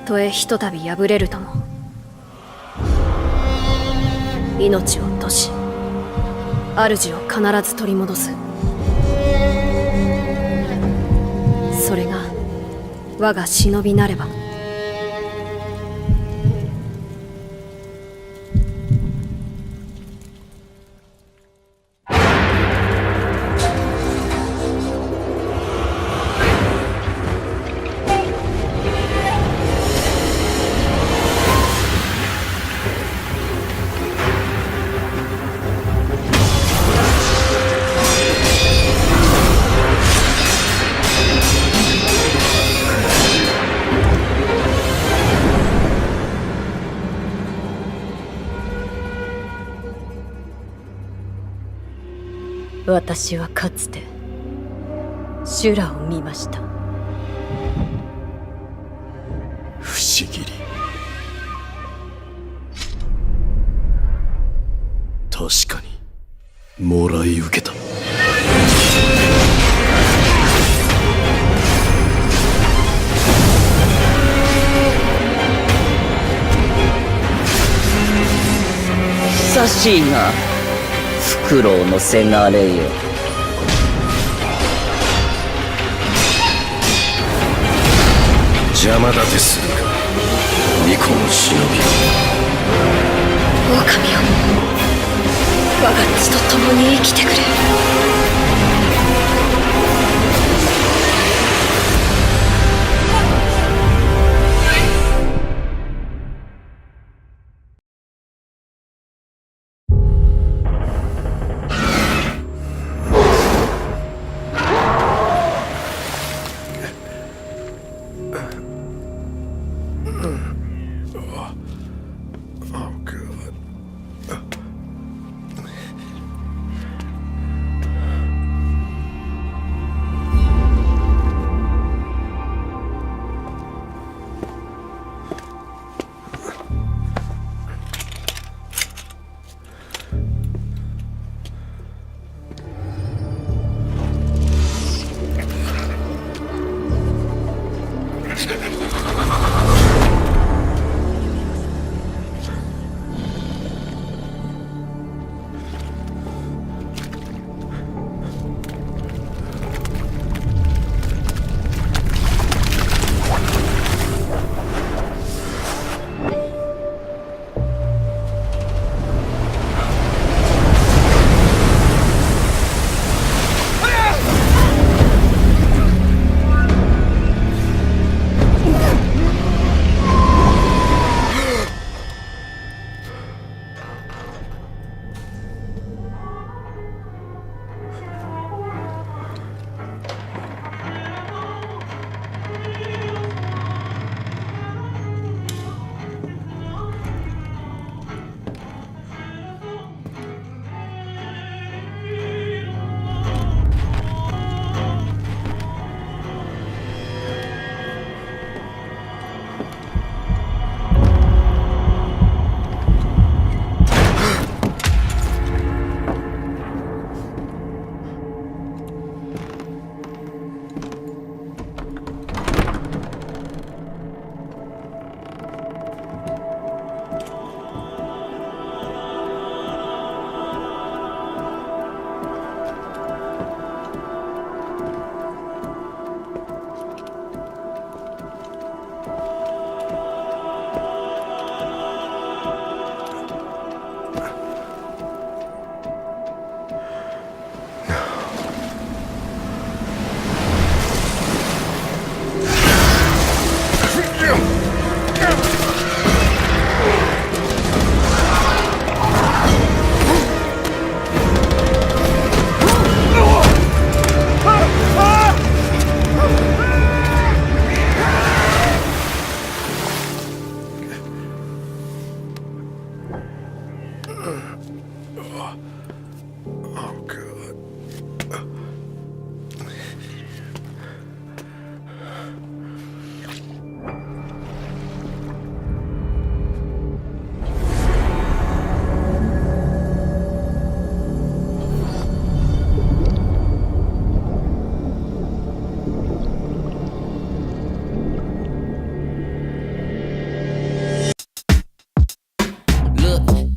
とえひとたび破れるとも、命を落とし主を必ず取り戻す。それが我が忍びなれば。私はかつて修羅を見ました。不思議に確かにもらい受けた。久しいなフクロウのせがれよ。邪魔立てするか巫女の忍び。狼よ、我が血と共に生きてくれ。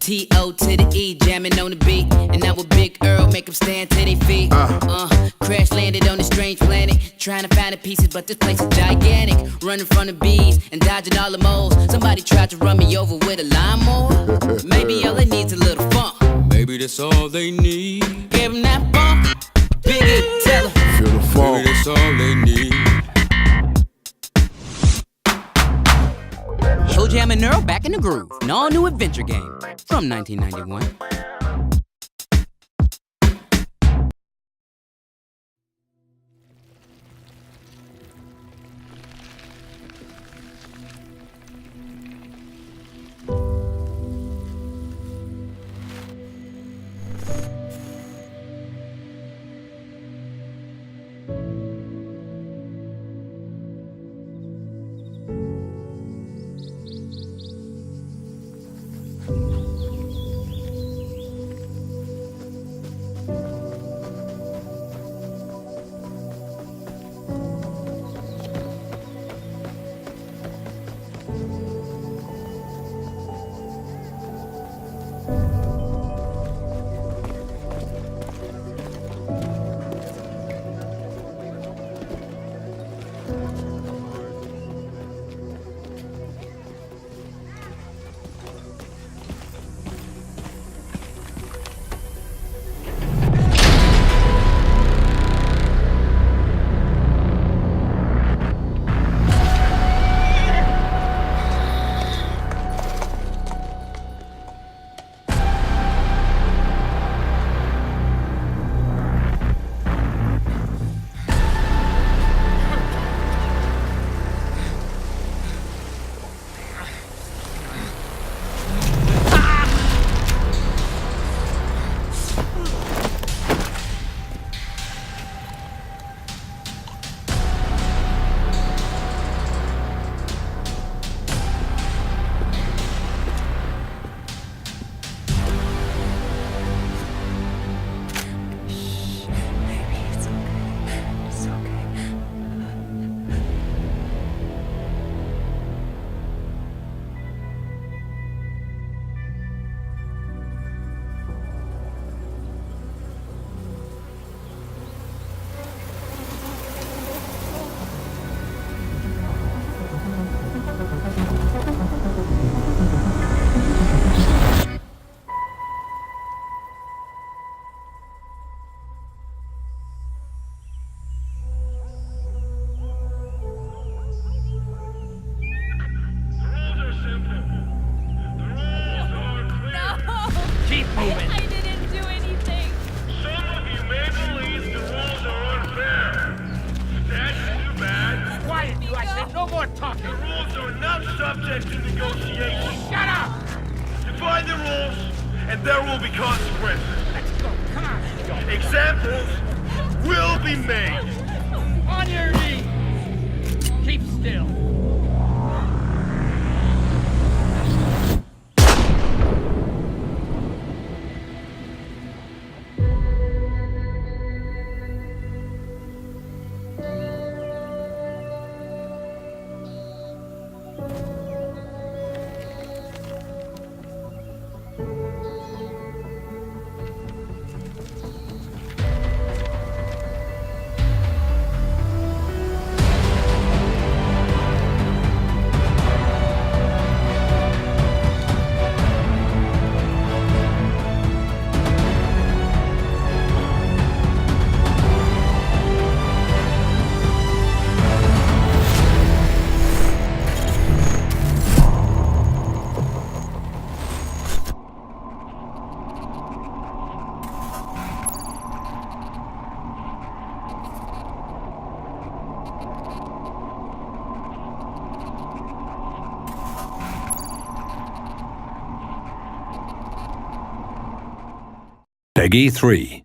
T.O. to the E, jamming on the beat. And now with Big Earl, make them stand to their feet. Crash landed on a strange planet. Trying to find the pieces, but this place is gigantic. Running from the bees and dodging all the moles. Somebody tried to run me over with a lawnmower. Maybe all they need's a little funk. Maybe that's all they need. Give them that funk. Biggie, tell 'em. Feel the fall. Maybe that's all they need. Yo Jam and Earl back in the groove. An all new adventure game from 1991. Peggy 3.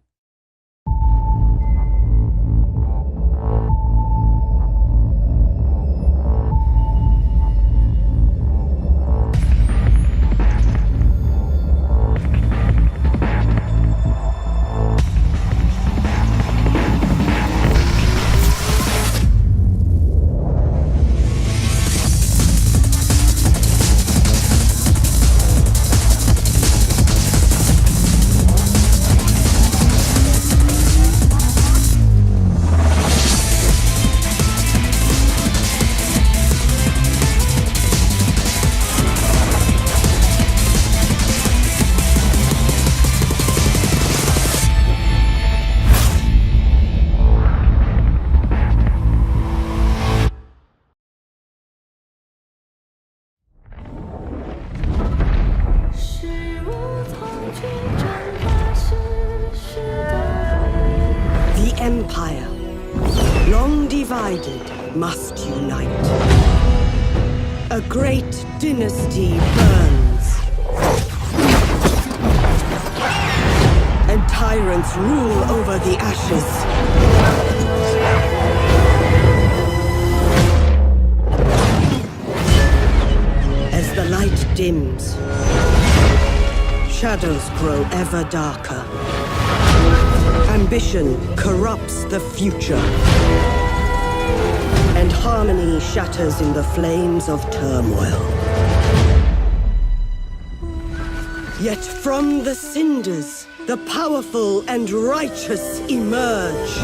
The Empire, long divided, must unite. A great dynasty burns, and tyrants rule over the ashes. As the light dims, shadows grow ever darker. Ambition corrupts the future, and harmony shatters in the flames of turmoil. Yet from the cinders, the powerful and righteous emerge.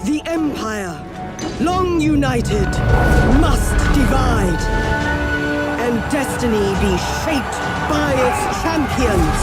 The Empire, long united, must divide, and destiny be shaped by its champions.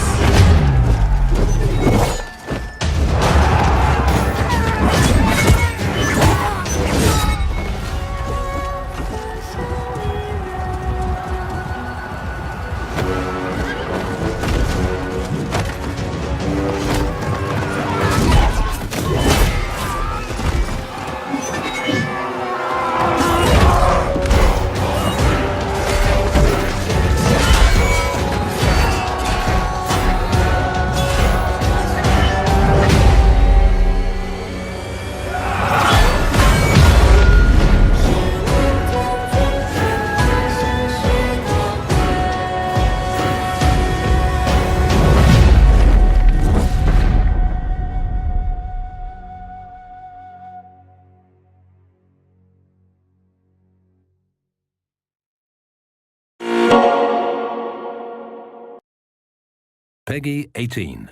Peggy 18.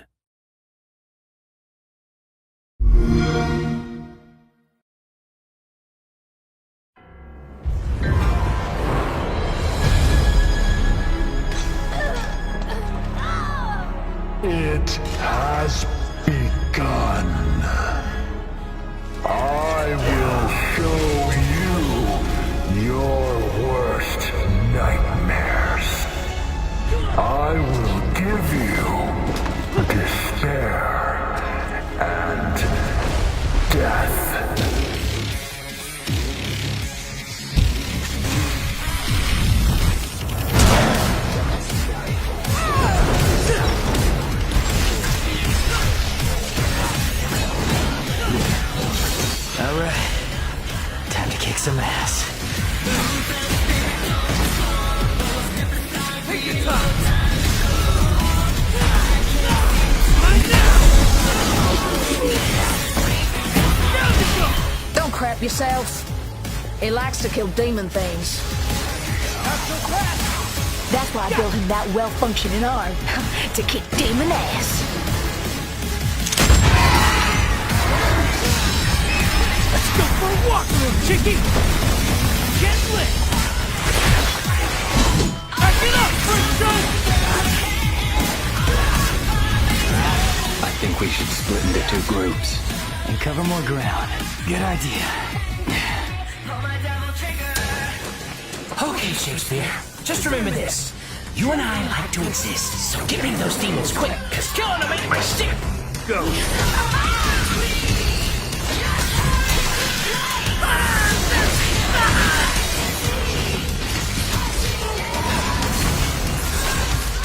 It has begun. I will show you your worst nightmares. I will give you despair and death. Alright, time to kick some ass. Don't crap yourselves. He likes to kill demon things. That's why I built him that well-functioning arm, to kick demon ass. Let's go for a walk, little chickie! Get lit! Back it up, first shot! I think we should split into two groups. And cover more ground. Good idea. Okay, Shakespeare. Just remember this. You and I like to exist, so get rid of those demons quick, because killing them ain't my shit! Go!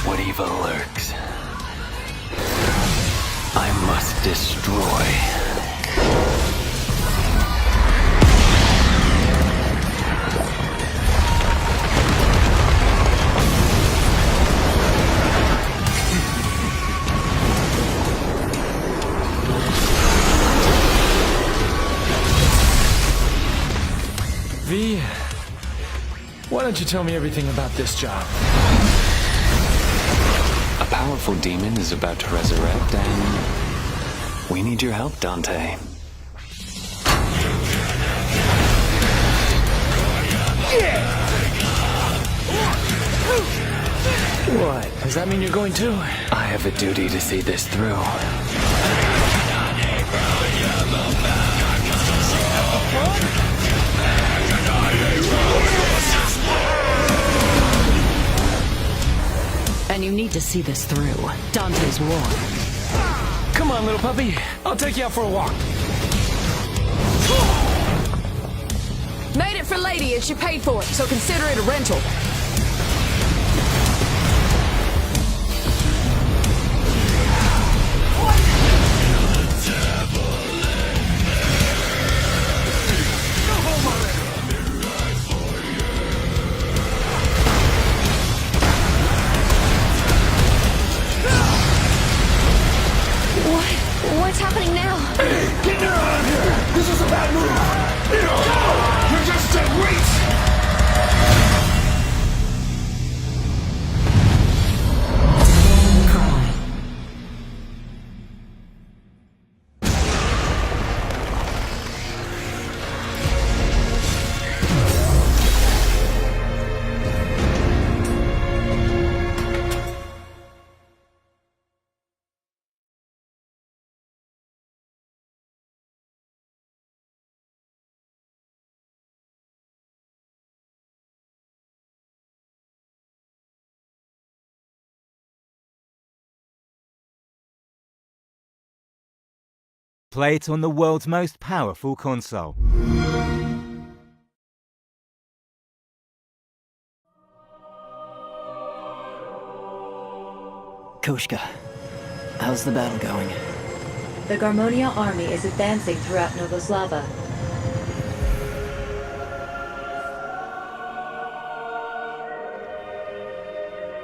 What evil lurks? I must destroy. V, why don't you tell me everything about this job? A powerful demon is about to resurrect, and we need your help, Dante. What? Does that mean you're going too? I have a duty to see this through. to see this through. Dante's war. Come on, little puppy. I'll take you out for a walk. Made it for Lady and she paid for it, so consider it a rental. What's happening now? Get her out of here! This is a bad move! Go! You're just a reach! Play it on the world's most powerful console. Koshka, how's the battle going? The Garmonia army is advancing throughout Novoslava.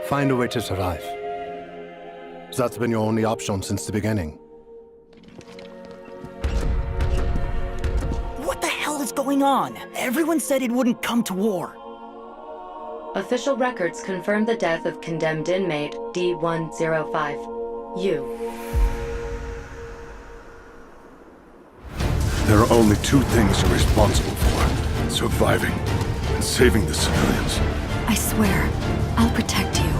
Find a way to survive. That's been your only option since the beginning. What the hell is going on? Everyone said it wouldn't come to war. Official records confirm the death of condemned inmate D-105. You. There are only two things you're responsible for: surviving and saving the civilians. I swear, I'll protect you.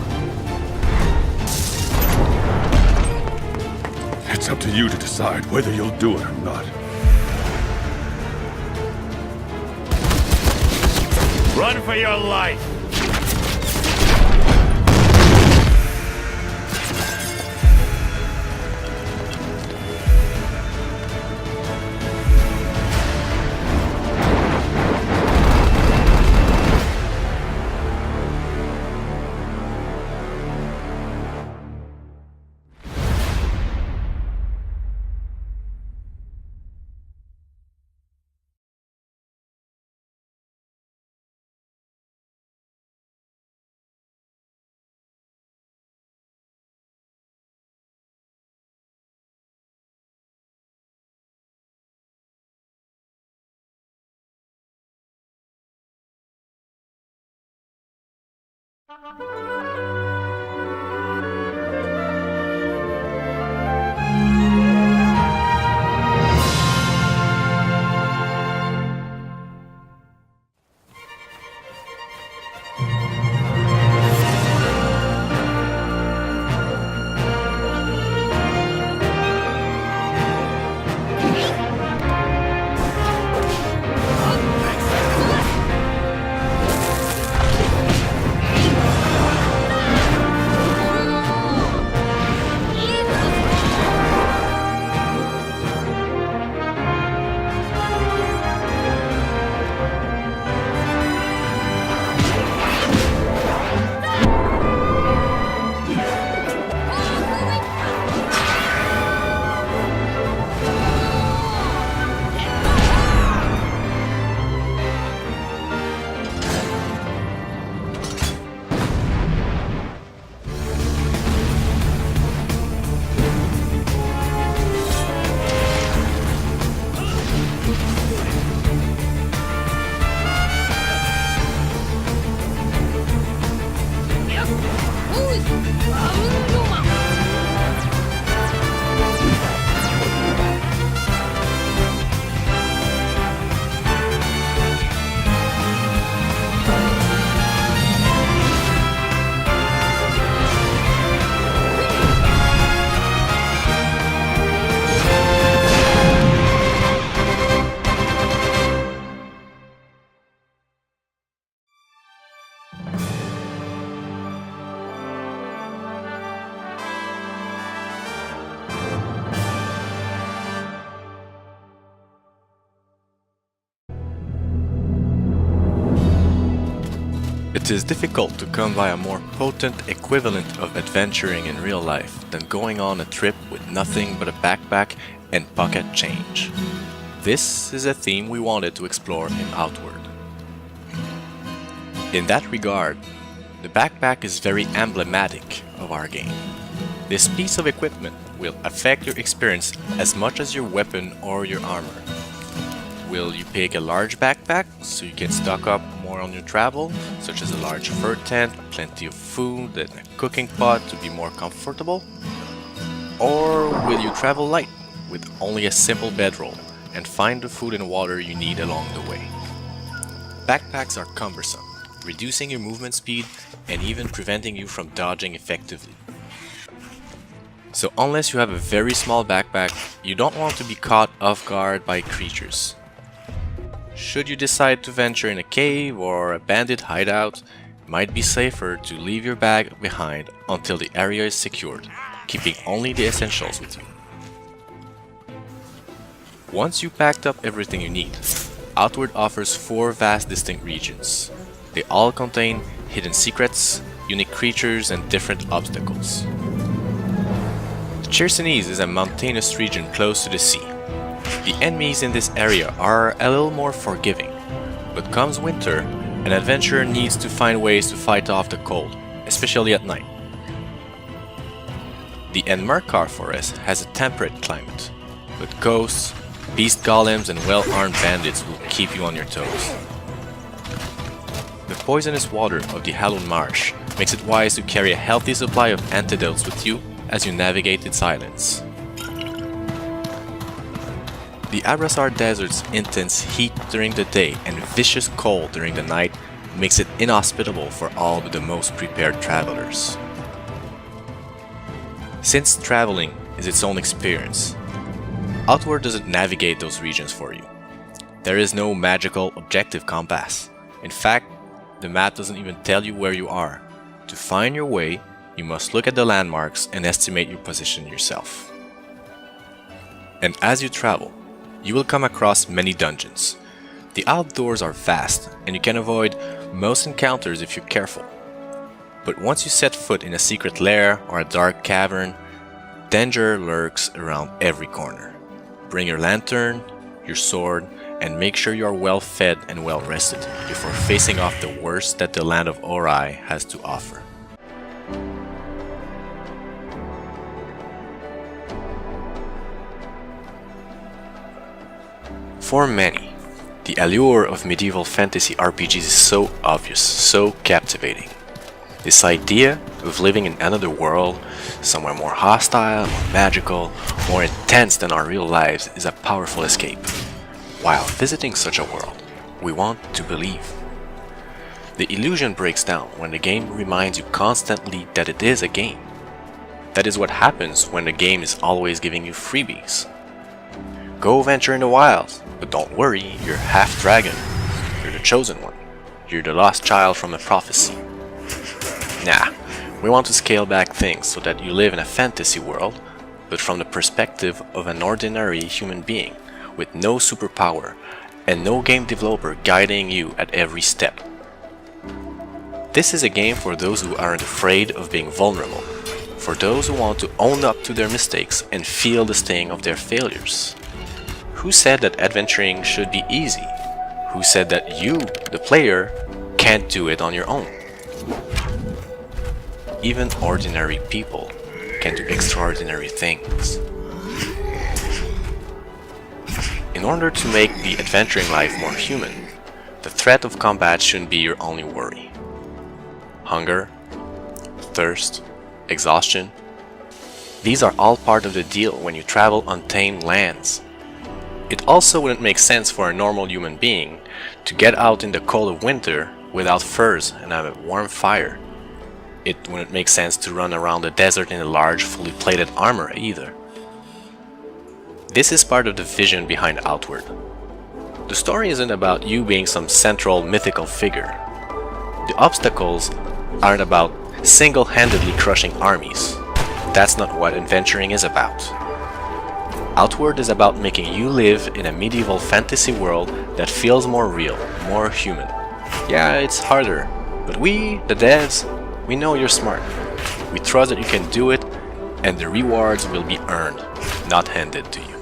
It's up to you to decide whether you'll do it or not. Run for your life! It is difficult to come by a more potent equivalent of adventuring in real life than going on a trip with nothing but a backpack and pocket change. This is a theme we wanted to explore in Outward. In that regard, the backpack is very emblematic of our game. This piece of equipment will affect your experience as much as your weapon or your armor. Will you pick a large backpack so you can stock up more on your travel, such as a large fur tent, plenty of food, and a cooking pot to be more comfortable? Or will you travel light with only a simple bedroll and find the food and water you need along the way? Backpacks are cumbersome, reducing your movement speed and even preventing you from dodging effectively. So unless you have a very small backpack, you don't want to be caught off guard by creatures. Should you decide to venture in a cave or a bandit hideout, it might be safer to leave your bag behind until the area is secured, keeping only the essentials with you. Once you've packed up everything you need, Outward offers 4 vast distinct regions. They all contain hidden secrets, unique creatures, and different obstacles. The Chersonese is a mountainous region close to the sea. The enemies in this area are a little more forgiving, but comes winter, an adventurer needs to find ways to fight off the cold, especially at night. The Enmerkar forest has a temperate climate, but ghosts, beast golems, and well-armed bandits will keep you on your toes. The poisonous water of the Hallowed Marsh makes it wise to carry a healthy supply of antidotes with you as you navigate its islands. The Abrasar Desert's intense heat during the day and vicious cold during the night makes it inhospitable for all but the most prepared travelers. Since traveling is its own experience, Outward doesn't navigate those regions for you. There is no magical objective compass. In fact, the map doesn't even tell you where you are. To find your way, you must look at the landmarks and estimate your position yourself. And as you travel, you will come across many dungeons. The outdoors are vast, and you can avoid most encounters if you're careful. But once you set foot in a secret lair or a dark cavern, danger lurks around every corner. Bring your lantern, your sword, and make sure you are well fed and well rested before facing off the worst that the land of Ori has to offer. For many, the allure of medieval fantasy RPGs is so obvious, so captivating. This idea of living in another world, somewhere more hostile, more magical, more intense than our real lives, is a powerful escape. While visiting such a world, we want to believe. The illusion breaks down when the game reminds you constantly that it is a game. That is what happens when the game is always giving you freebies. Go venture in the wilds, but don't worry, you're half dragon. You're the chosen one. You're the lost child from a prophecy. Nah, we want to scale back things so that you live in a fantasy world, but from the perspective of an ordinary human being, with no superpower, and no game developer guiding you at every step. This is a game for those who aren't afraid of being vulnerable, for those who want to own up to their mistakes and feel the sting of their failures. Who said that adventuring should be easy? Who said that you, the player, can't do it on your own? Even ordinary people can do extraordinary things. In order to make the adventuring life more human, the threat of combat shouldn't be your only worry. Hunger, thirst, exhaustion, these are all part of the deal when you travel untamed lands. It also wouldn't make sense for a normal human being to get out in the cold of winter without furs and have a warm fire. It wouldn't make sense to run around the desert in a large, fully plated armor either. This is part of the vision behind Outward. The story isn't about you being some central mythical figure. The obstacles aren't about single-handedly crushing armies. That's not what adventuring is about. Outward is about making you live in a medieval fantasy world that feels more real, more human. Yeah, it's harder, But we, the devs, we know you're smart. We trust that you can do it, and the rewards will be earned, not handed to you.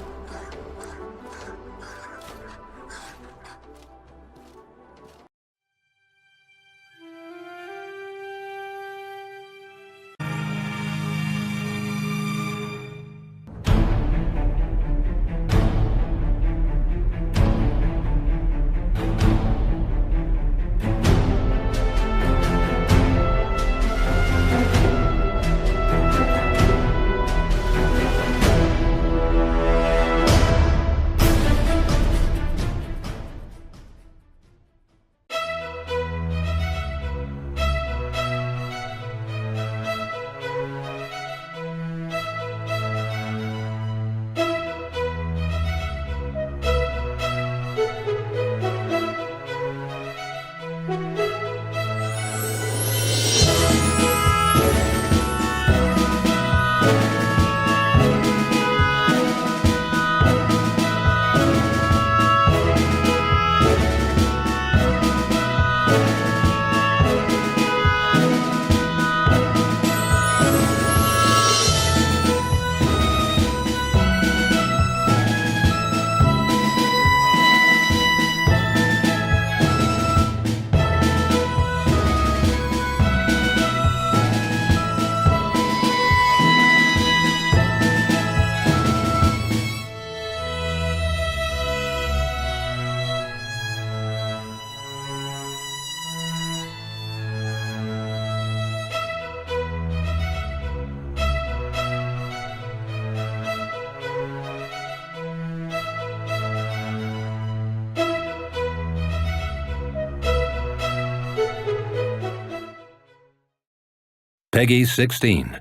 Peggy 16.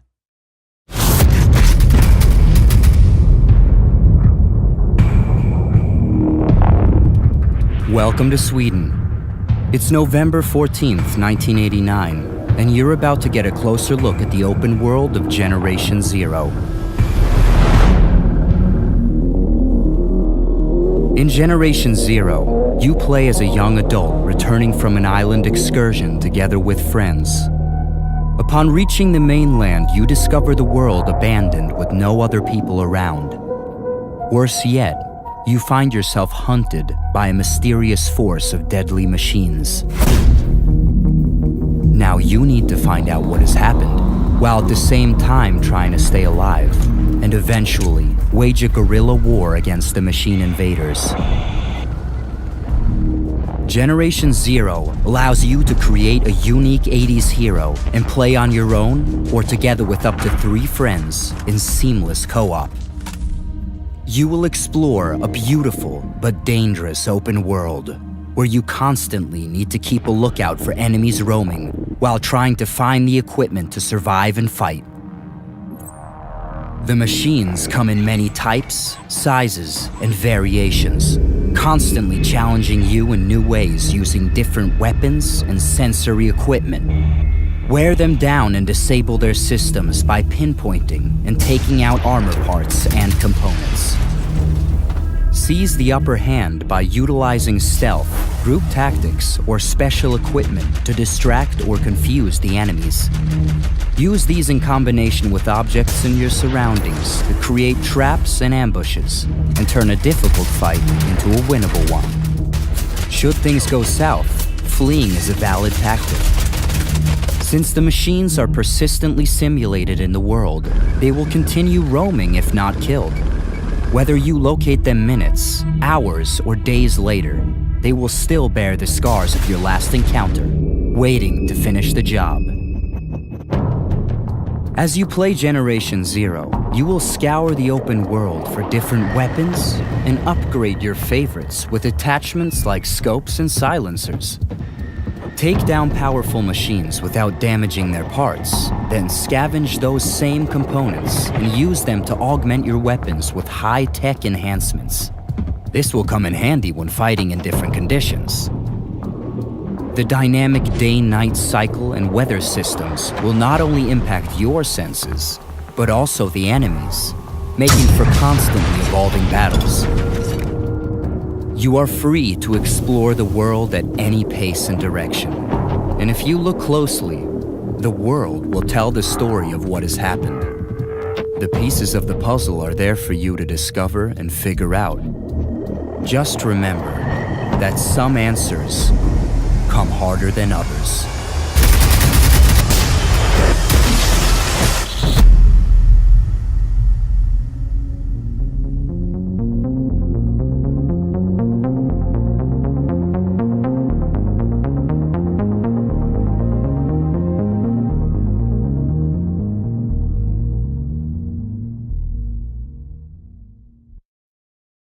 Welcome to Sweden. It's November 14th, 1989, and you're about to get a closer look at the open world of Generation Zero. In Generation Zero, you play as a young adult returning from an island excursion together with friends. Upon reaching the mainland, you discover the world abandoned with no other people around. Worse yet, you find yourself hunted by a mysterious force of deadly machines. Now you need to find out what has happened, while at the same time trying to stay alive, and eventually wage a guerrilla war against the machine invaders. Generation Zero allows you to create a unique 80s hero and play on your own or together with up to 3 friends in seamless co-op. You will explore a beautiful but dangerous open world where you constantly need to keep a lookout for enemies roaming while trying to find the equipment to survive and fight. The machines come in many types, sizes, and variations, constantly challenging you in new ways using different weapons and sensory equipment. Wear them down and disable their systems by pinpointing and taking out armor parts and components. Seize the upper hand by utilizing stealth, group tactics, or special equipment to distract or confuse the enemies. Use these in combination with objects in your surroundings to create traps and ambushes, and turn a difficult fight into a winnable one. Should things go south, fleeing is a valid tactic. Since the machines are persistently simulated in the world, they will continue roaming if not killed. Whether you locate them minutes, hours, or days later, they will still bear the scars of your last encounter, waiting to finish the job. As you play Generation Zero, you will scour the open world for different weapons and upgrade your favorites with attachments like scopes and silencers. Take down powerful machines without damaging their parts, then scavenge those same components and use them to augment your weapons with high-tech enhancements. This will come in handy when fighting in different conditions. The dynamic day-night cycle and weather systems will not only impact your senses, but also the enemies, making for constantly evolving battles. You are free to explore the world at any pace and direction. And if you look closely, the world will tell the story of what has happened. The pieces of the puzzle are there for you to discover and figure out. Just remember that some answers come harder than others.